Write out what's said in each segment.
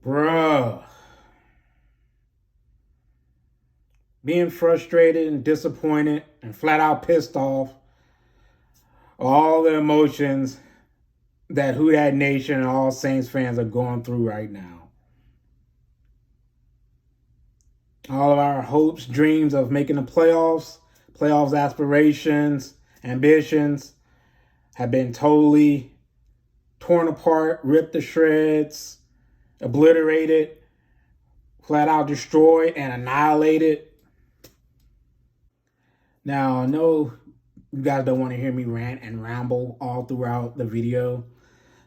Bruh. Being frustrated and disappointed and flat out pissed off. All the emotions that Who Dat Nation and all Saints fans are going through right now. All of our hopes, dreams of making the playoffs, aspirations, ambitions have been totally torn apart, ripped to shreds, obliterated, flat out destroyed, and annihilated. Now, I know you guys don't want to hear me rant and ramble all throughout the video,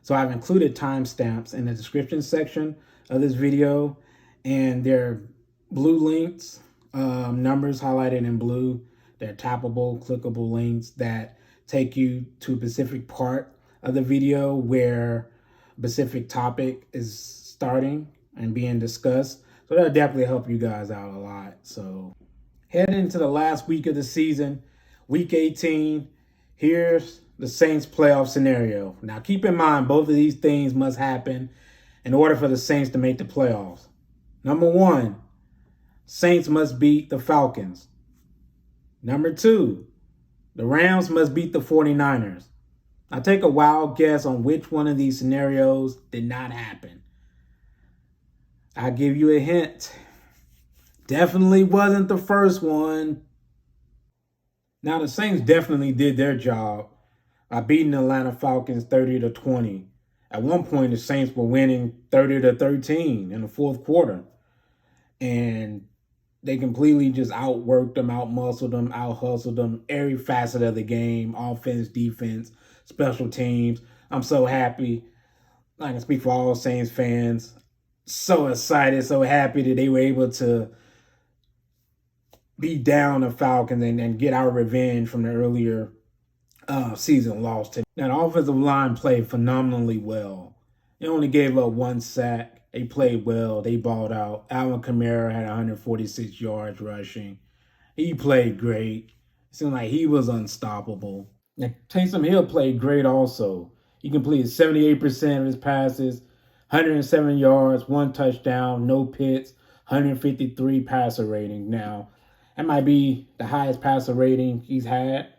so I've included timestamps in the description section of this video, and they're blue links, numbers highlighted in blue. They're tappable, clickable links that take you to a specific part of the video where a specific topic is starting and being discussed. So that'll definitely help you guys out a lot. So heading into the last week of the season, week 18, here's the Saints playoff scenario. Now keep in mind, both of these things must happen in order for the Saints to make the playoffs. Number one, Saints must beat the Falcons. Number two, the Rams must beat the 49ers. Now take a wild guess on which one of these scenarios did not happen. I'll give you a hint. Definitely wasn't the first one. Now the Saints definitely did their job by beating the Atlanta Falcons 30-20. At one point, the Saints were winning 30-13 in the fourth quarter. And they completely just outworked them, outmuscled them, outhustled them, every facet of the game, offense, defense, special teams. I'm so happy. I can speak for all Saints fans. So excited, so happy that they were able to beat down the Falcons and get our revenge from the earlier season loss. Now, the offensive line played phenomenally well. They only gave up one sack. They played well. They balled out. Alvin Kamara had 146 yards rushing. He played great. It seemed like he was unstoppable. Now, Taysom Hill played great also. He completed 78% of his passes, 107 yards, 1 touchdown, no picks, 153 passer rating. Now, that might be the highest passer rating he's had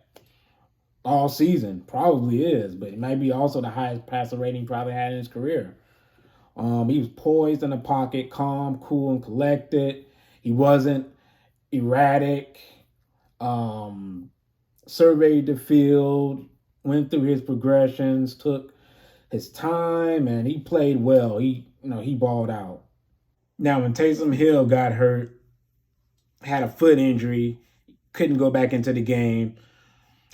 all season. Probably is, but it might be also the highest passer rating he probably had in his career. He was poised in the pocket, calm, cool, and collected. He wasn't erratic. Surveyed the field, went through his progressions, took his time, and he played well. He balled out. Now, when Taysom Hill got hurt, had a foot injury, couldn't go back into the game,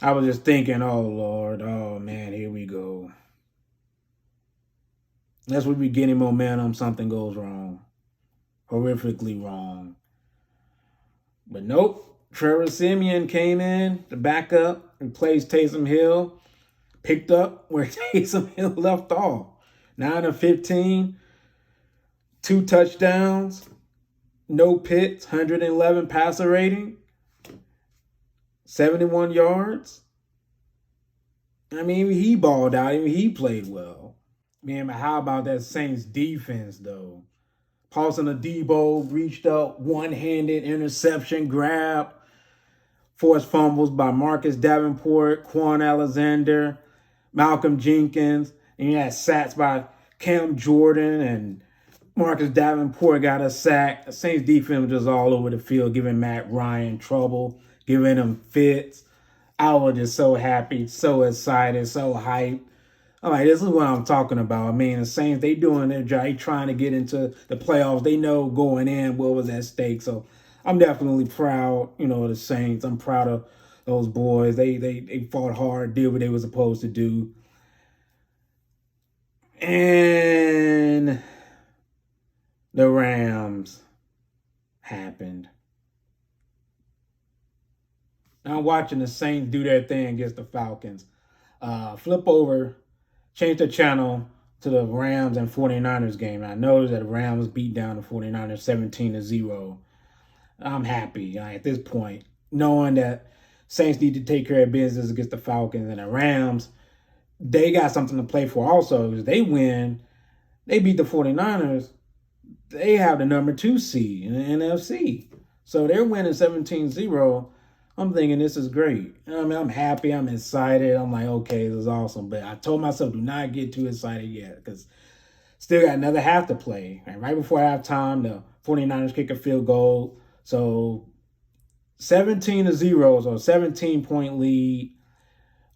I was just thinking, oh, Lord, oh, man, here we go. As we be getting momentum, something goes wrong. Horrifically wrong. But nope. Trevor Siemian came in, the backup, and plays Taysom Hill. Picked up where Taysom Hill left off. 9 of 15. 2 touchdowns. No picks. 111 passer rating. 71 yards. I mean, he balled out. He played well. Man, but how about that Saints defense, though? Paulson Adebo reached up, one-handed interception grab. Forced fumbles by Marcus Davenport, Quan Alexander, Malcolm Jenkins. And you had sacks by Cam Jordan, and Marcus Davenport got a sack. The Saints defense was just all over the field, giving Matt Ryan trouble, giving him fits. I was just so happy, so excited, so hyped. I'm like, this is what I'm talking about. I mean, the Saints, they doing their job. They trying to get into the playoffs. They know going in what was at stake. So I'm definitely proud, of the Saints. I'm proud of those boys. They fought hard, did what they were supposed to do. And the Rams happened. Now I'm watching the Saints do their thing against the Falcons. Flip over. Change the channel to the Rams and 49ers game. I noticed that the Rams beat down the 49ers 17-0. I'm happy at this point, knowing that Saints need to take care of business against the Falcons, and the Rams, they got something to play for also. Because they win, they beat the 49ers, they have the number 2 seed in the NFC. So they're winning 17-0. I'm thinking this is great. I mean, I'm happy. I'm excited. I'm like, okay, this is awesome. But I told myself, do not get too excited yet because still got another half to play. And right before halftime, the 49ers kick a field goal. So 17-0, so 17-point lead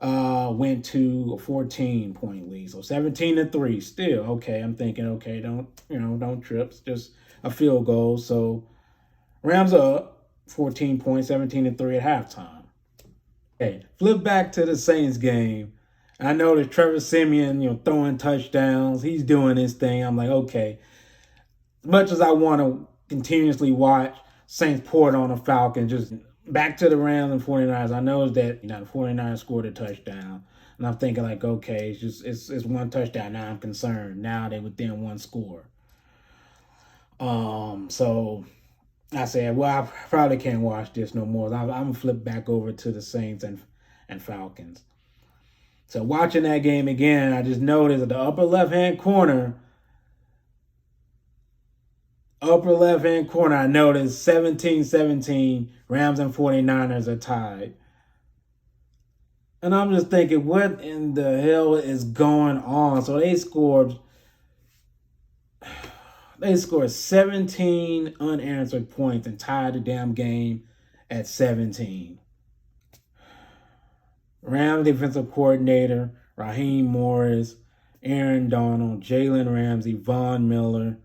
went to a 14-point lead. So 17-3 still. Okay, I'm thinking, okay, don't trip. It's just a field goal. So Rams are up 14 points, 17-3 at halftime. Okay, flip back to the Saints game. I noticed Trevor Siemian, throwing touchdowns. He's doing his thing. I'm like, okay. As much as I want to continuously watch Saints pour it on the Falcons, just back to the Rams and 49ers. I know that the 49ers scored a touchdown. And I'm thinking like, okay, it's one touchdown. Now I'm concerned. Now they're within one score. So I said, well, I probably can't watch this no more. I'm going to flip back over to the Saints and Falcons. So watching that game again, I just noticed at the upper left-hand corner, I noticed 17-17, Rams and 49ers are tied. And I'm just thinking, what in the hell is going on? So they scored 17 unanswered points and tied the damn game at 17. Rams defensive coordinator, Raheem Morris, Aaron Donald, Jalen Ramsey, Von Miller,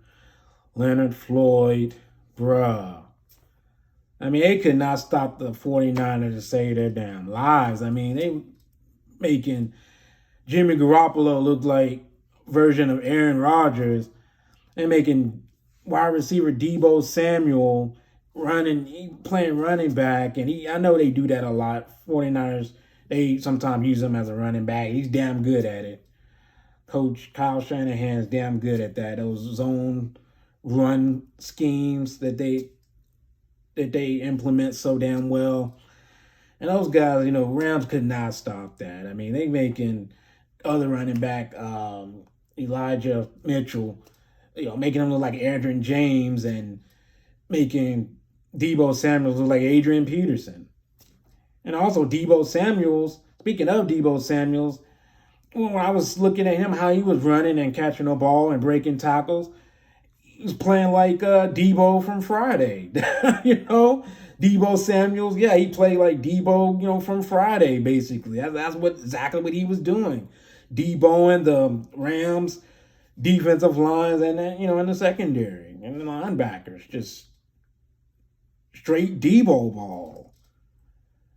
Leonard Floyd, bruh. I mean, they could not stop the 49ers to save their damn lives. I mean, they making Jimmy Garoppolo look like version of Aaron Rodgers. They making wide receiver Deebo Samuel playing running back. And I know they do that a lot. 49ers, they sometimes use him as a running back. He's damn good at it. Coach Kyle Shanahan's damn good at that. Those zone run schemes that they implement so damn well. And those guys, Rams could not stop that. I mean, they making other running back, Elijah Mitchell, making him look like Adrian James and making Deebo Samuels look like Adrian Peterson. And also Deebo Samuels, speaking of Deebo Samuels, when I was looking at him, how he was running and catching the ball and breaking tackles, he was playing like Debo from Friday. Deebo Samuels, yeah, he played like Debo, from Friday, basically. That's exactly what he was doing. Debo and the Rams defensive lines and then, in the secondary and the linebackers, just straight Debo ball.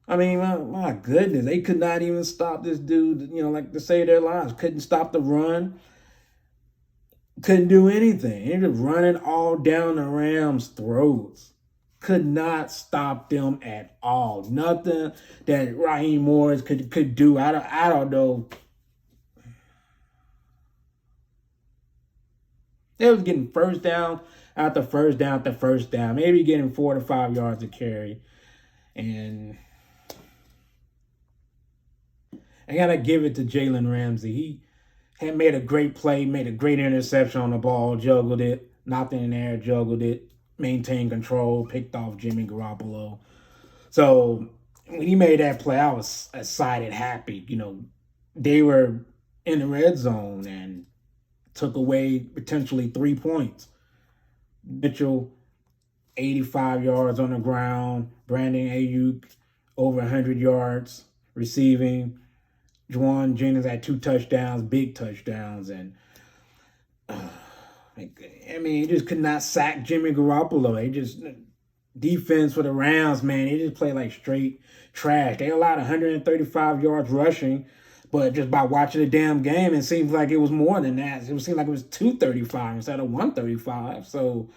I mean, my goodness, they could not even stop this dude, like to save their lives. Couldn't stop the run. Couldn't do anything. He was running all down the Rams' throats. Could not stop them at all. Nothing that Raheem Morris could do. I don't know. They was getting first down after first down after first down. Maybe getting 4 to 5 yards to carry. And I got to give it to Jalen Ramsey. He had made a great play, made a great interception on the ball, juggled it, knocked it in the air, juggled it, maintained control, picked off Jimmy Garoppolo. So when he made that play, I was excited, happy. They were in the red zone and took away potentially 3 points. Mitchell, 85 yards on the ground. Brandon Ayuk, over 100 yards receiving. Juwan Jennings had 2 touchdowns, big touchdowns. And, he just could not sack Jimmy Garoppolo. Defense for the Rams, man, they just play like straight trash. They allowed 135 yards rushing. But just by watching the damn game, it seems like it was more than that. It seemed like it was 235 instead of 135. So,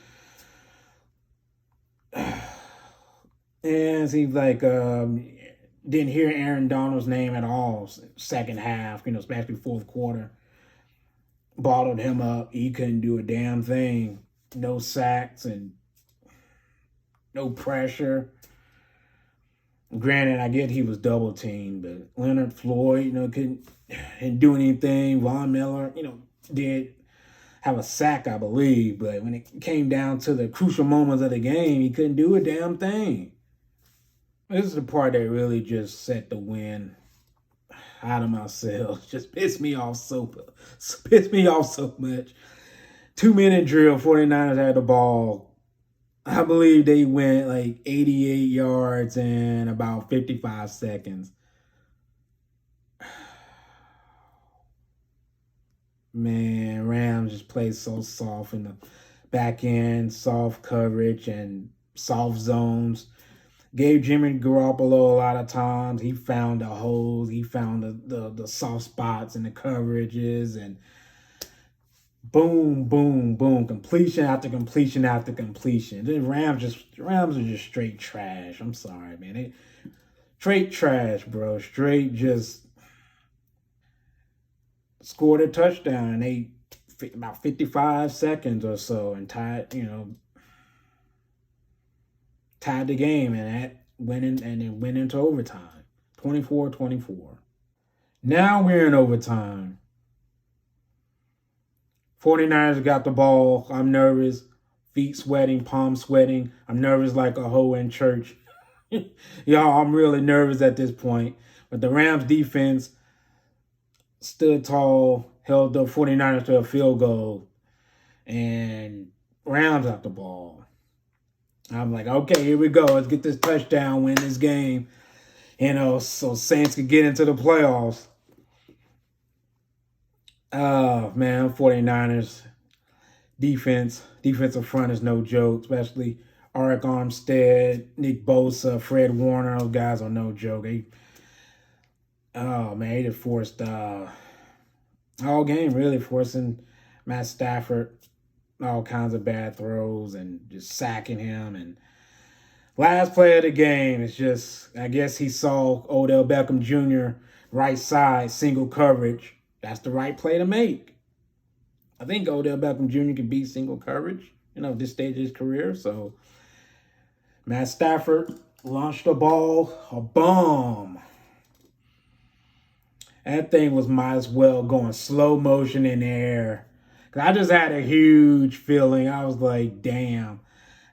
and it seems like didn't hear Aaron Donald's name at all second half, especially fourth quarter. Bottled him up. He couldn't do a damn thing. No sacks and no pressure. Granted, I get he was double teamed, but Leonard Floyd, didn't do anything. Von Miller, did have a sack, I believe. But when it came down to the crucial moments of the game, he couldn't do a damn thing. This is the part that really just set the wind out of myself. Just pissed me off so much. 2-minute drill, 49ers had the ball. I believe they went like 88 yards in about 55 seconds. Man, Rams just played so soft in the back end, soft coverage and soft zones. Gave Jimmy Garoppolo a lot of times. He found the holes. He found the soft spots in the coverages, and boom, boom, boom, completion after completion after completion. The Rams are just straight trash. I'm sorry, man. Straight trash, bro. Straight just scored a touchdown in about 55 seconds or so and tied the game, and that went into overtime. 24-24. Now we're in overtime. 49ers got the ball. I'm nervous. Feet sweating, palms sweating. I'm nervous like a hoe in church. Y'all, I'm really nervous at this point. But the Rams defense stood tall, held the 49ers to a field goal, and Rams got the ball. I'm like, okay, here we go. Let's get this touchdown, win this game, so Saints could get into the playoffs. Oh, man, 49ers defensive front is no joke, especially Arik Armstead, Nick Bosa, Fred Warner. Those guys are no joke. They just forced all game, really forcing Matt Stafford all kinds of bad throws and just sacking him. And last play of the game is just, I guess he saw Odell Beckham Jr. right side, single coverage. That's the right play to make. I think Odell Beckham Jr. can beat single coverage, at this stage of his career. So Matt Stafford launched the ball, a bomb. That thing might as well going slow motion in the air. Because I just had a huge feeling. I was like, damn.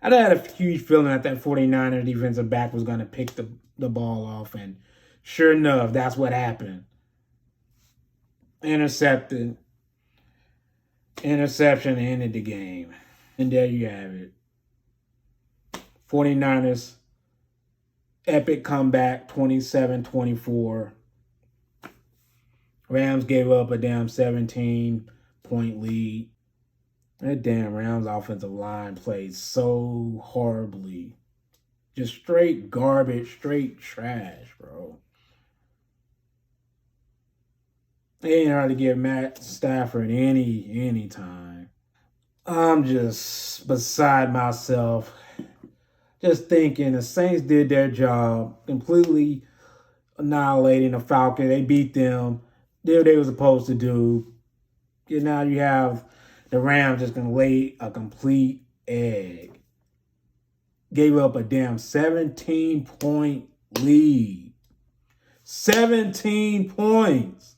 I had a huge feeling that 49ers defensive back was going to pick the ball off. And sure enough, that's what happened. Interception ended the game. And there you have it. 49ers epic comeback, 27-24. Rams gave up a damn 17-point lead. That damn Rams offensive line played so horribly. Just straight garbage, straight trash, bro. They ain't hard to give Matt Stafford any time. I'm just beside myself. Just thinking the Saints did their job, completely annihilating the Falcons. They beat them. Did what they were supposed to do. And now you have the Rams just going to lay a complete egg. Gave up a damn 17-point lead. 17 points.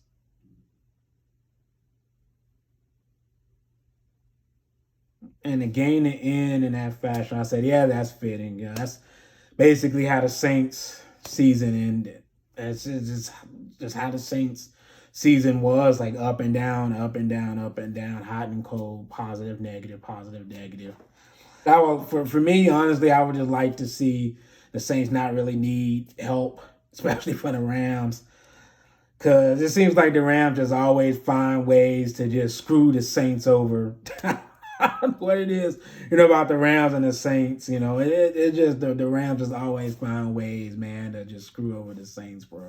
And the game to end in that fashion, I said, yeah, that's fitting. Yeah, that's basically how the Saints season ended. It's just how the Saints season was, like up and down, up and down, up and down, hot and cold, positive, negative, positive, negative. For me, honestly, I would just like to see the Saints not really need help, especially for the Rams. Because it seems like the Rams just always find ways to just screw the Saints over. What it is, about the Rams and the Saints, it just, the Rams just always find ways, man, to just screw over the Saints, bro.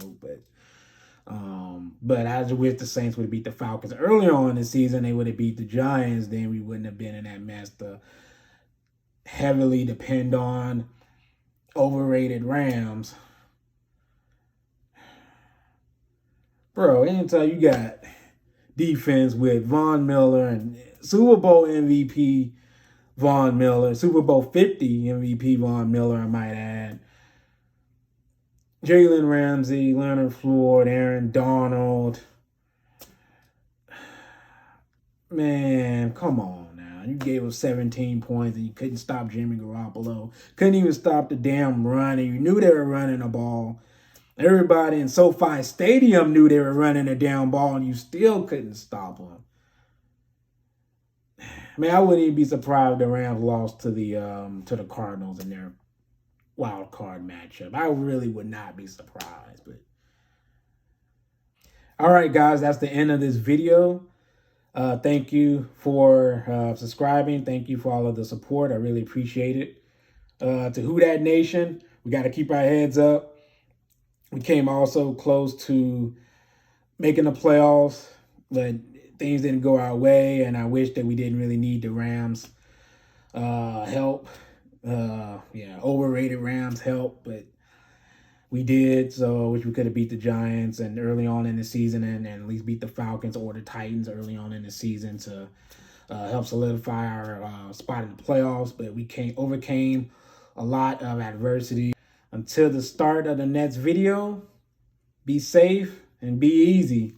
But I just wish the Saints would have beat the Falcons earlier on in the season. They would have beat the Giants. Then we wouldn't have been in that mess to heavily depend on overrated Rams. Bro, anytime you got defense with Von Miller and Super Bowl MVP Von Miller, Super Bowl 50 MVP Von Miller, I might add. Jalen Ramsey, Leonard Floyd, Aaron Donald. Man, come on now. You gave us 17 points and you couldn't stop Jimmy Garoppolo. Couldn't even stop the damn run, and you knew they were running the ball. Everybody in SoFi Stadium knew they were running a down ball, and you still couldn't stop them. Man, I wouldn't even be surprised if the Rams lost to the Cardinals in their wild card matchup. I really would not be surprised. But all right, guys, that's the end of this video. Thank you for subscribing. Thank you for all of the support. I really appreciate it. To Who Dat Nation, we got to keep our heads up. We came also close to making the playoffs, but things didn't go our way, and I wish that we didn't really need the Rams help. Overrated Rams help, but we did. So I wish we could have beat the Giants and early on in the season, and at least beat the Falcons or the Titans early on in the season to help solidify our spot in the playoffs. But we overcame a lot of adversity. Until the start of the next video, be safe and be easy.